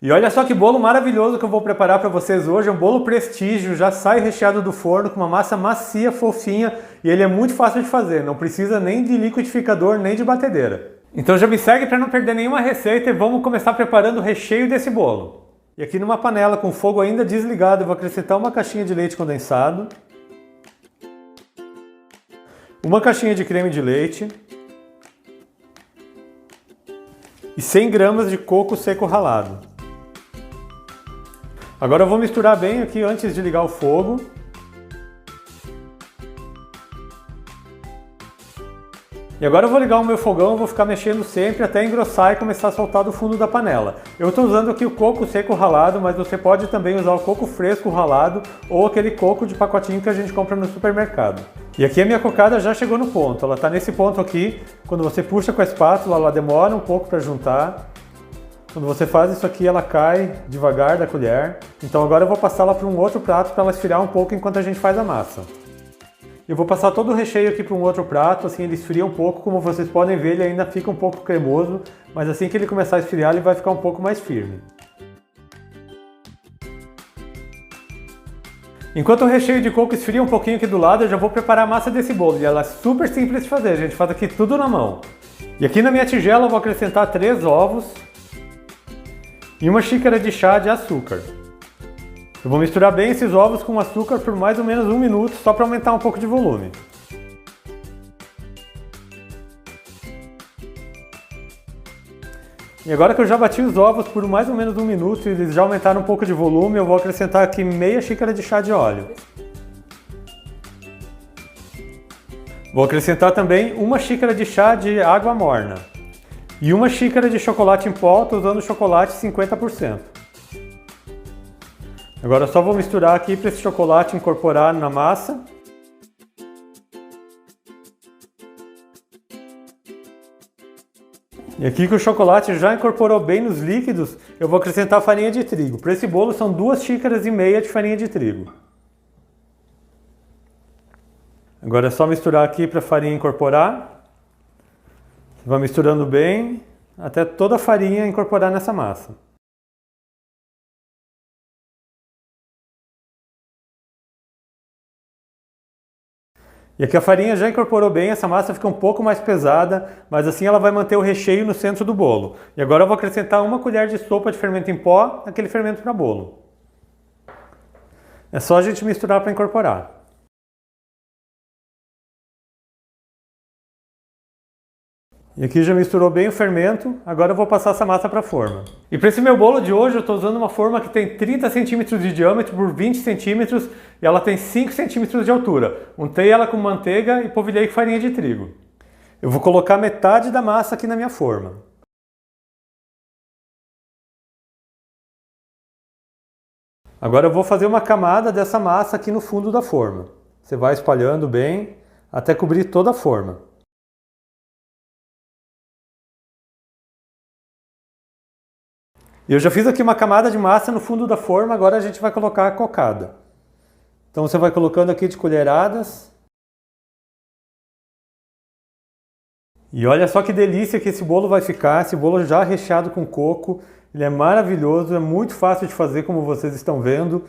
E olha só que bolo maravilhoso que eu vou preparar para vocês hoje. É um bolo prestígio, já sai recheado do forno com uma massa macia, fofinha, e ele é muito fácil de fazer, não precisa nem de liquidificador, nem de batedeira. Então já me segue para não perder nenhuma receita e vamos começar preparando o recheio desse bolo. E aqui numa panela com fogo ainda desligado eu vou acrescentar uma caixinha de leite condensado, uma caixinha de creme de leite e 100 gramas de coco seco ralado. Agora eu vou misturar bem aqui antes de ligar o fogo. E agora eu vou ligar o meu fogão, vou ficar mexendo sempre até engrossar e começar a soltar do fundo da panela. Eu estou usando aqui o coco seco ralado, mas você pode também usar o coco fresco ralado ou aquele coco de pacotinho que a gente compra no supermercado. E aqui a minha cocada já chegou no ponto, ela está nesse ponto aqui. Quando você puxa com a espátula, ela demora um pouco para juntar. Quando você faz isso aqui, ela cai devagar da colher. Então agora eu vou passar ela para um outro prato para ela esfriar um pouco enquanto a gente faz a massa. Eu vou passar todo o recheio aqui para um outro prato, assim ele esfria um pouco. Como vocês podem ver, ele ainda fica um pouco cremoso, mas assim que ele começar a esfriar, ele vai ficar um pouco mais firme. Enquanto o recheio de coco esfria um pouquinho aqui do lado, eu já vou preparar a massa desse bolo. E ela é super simples de fazer, a gente faz aqui tudo na mão. E aqui na minha tigela eu vou acrescentar 3 ovos. E uma xícara de chá de açúcar. Eu vou misturar bem esses ovos com açúcar por mais ou menos 1 minuto, só para aumentar um pouco de volume. E agora que eu já bati os ovos por mais ou menos 1 minuto e eles já aumentaram um pouco de volume, eu vou acrescentar aqui meia xícara de chá de óleo. Vou acrescentar também uma xícara de chá de água morna. E uma xícara de chocolate em pó, estou usando chocolate 50%. Agora só vou misturar aqui para esse chocolate incorporar na massa. E aqui que o chocolate já incorporou bem nos líquidos, eu vou acrescentar farinha de trigo. Para esse bolo são 2,5 xícaras de farinha de trigo. Agora é só misturar aqui para a farinha incorporar. Vai misturando bem, até toda a farinha incorporar nessa massa. E aqui a farinha já incorporou bem, essa massa fica um pouco mais pesada, mas assim ela vai manter o recheio no centro do bolo. E agora eu vou acrescentar 1 colher de sopa de fermento em pó, aquele fermento para bolo. É só a gente misturar para incorporar. E aqui já misturou bem o fermento, agora eu vou passar essa massa para a forma. E para esse meu bolo de hoje eu estou usando uma forma que tem 30 centímetros de diâmetro por 20 centímetros e ela tem 5 centímetros de altura. Untei ela com manteiga e polvilhei com farinha de trigo. Eu vou colocar metade da massa aqui na minha forma. Agora eu vou fazer uma camada dessa massa aqui no fundo da forma. Você vai espalhando bem até cobrir toda a forma. Eu já fiz aqui uma camada de massa no fundo da forma, agora a gente vai colocar a cocada. Então você vai colocando aqui de colheradas. E olha só que delícia que esse bolo vai ficar, esse bolo já recheado com coco. Ele é maravilhoso, é muito fácil de fazer como vocês estão vendo.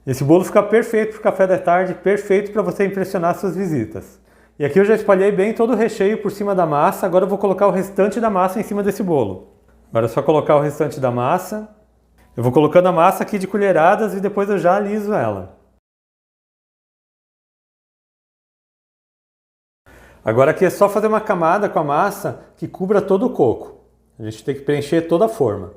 Esse bolo fica perfeito para o café da tarde, perfeito para você impressionar suas visitas. E aqui eu já espalhei bem todo o recheio por cima da massa, agora eu vou colocar o restante da massa em cima desse bolo. Agora é só colocar o restante da massa. Eu vou colocando a massa aqui de colheradas e depois eu já aliso ela. Agora aqui é só fazer uma camada com a massa que cubra todo o coco. A gente tem que preencher toda a forma.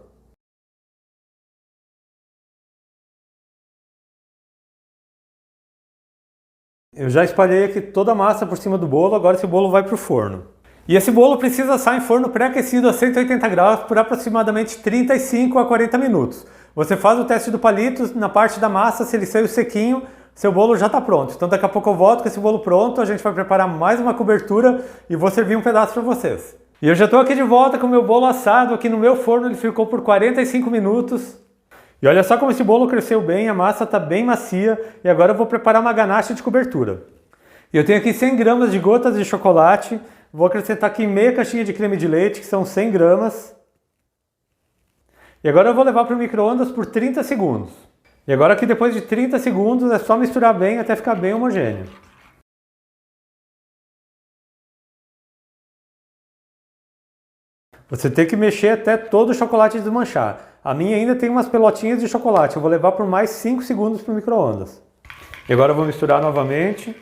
Eu já espalhei aqui toda a massa por cima do bolo, agora esse bolo vai para o forno. E esse bolo precisa assar em forno pré-aquecido a 180 graus por aproximadamente 35 a 40 minutos. Você faz o teste do palito, na parte da massa, se ele saiu sequinho, seu bolo já está pronto. Então daqui a pouco eu volto com esse bolo pronto, a gente vai preparar mais uma cobertura e vou servir um pedaço para vocês. E eu já estou aqui de volta com o meu bolo assado aqui no meu forno, ele ficou por 45 minutos. E olha só como esse bolo cresceu bem, a massa está bem macia e agora eu vou preparar uma ganache de cobertura. Eu tenho aqui 100 gramas de gotas de chocolate, vou acrescentar aqui meia caixinha de creme de leite, que são 100 gramas. E agora eu vou levar para o micro-ondas por 30 segundos. E agora que depois de 30 segundos é só misturar bem até ficar bem homogêneo. Você tem que mexer até todo o chocolate desmanchar. A minha ainda tem umas pelotinhas de chocolate, eu vou levar por mais 5 segundos para o micro-ondas. E agora eu vou misturar novamente.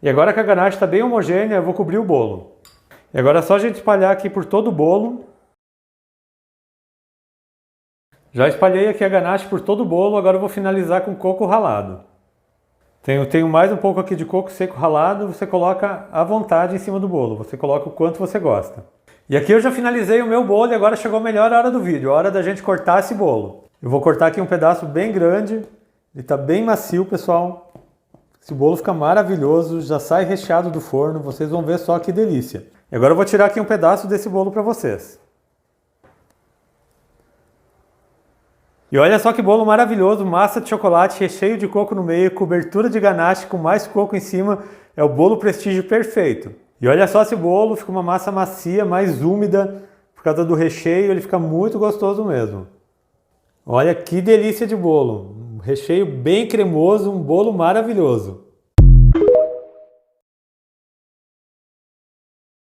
E agora que a ganache está bem homogênea, eu vou cobrir o bolo. E agora é só a gente espalhar aqui por todo o bolo. Já espalhei aqui a ganache por todo o bolo, agora eu vou finalizar com coco ralado. Tenho mais um pouco aqui de coco seco ralado, você coloca à vontade em cima do bolo, você coloca o quanto você gosta. E aqui eu já finalizei o meu bolo e agora chegou a melhor hora do vídeo, a hora da gente cortar esse bolo. Eu vou cortar aqui um pedaço bem grande, ele está bem macio, pessoal. Esse bolo fica maravilhoso, já sai recheado do forno, vocês vão ver só que delícia. E agora eu vou tirar aqui um pedaço desse bolo para vocês. E olha só que bolo maravilhoso, massa de chocolate, recheio de coco no meio, cobertura de ganache com mais coco em cima, é o bolo prestígio perfeito. E olha só esse bolo, fica uma massa macia, mais úmida, por causa do recheio, ele fica muito gostoso mesmo. Olha que delícia de bolo, um recheio bem cremoso, um bolo maravilhoso.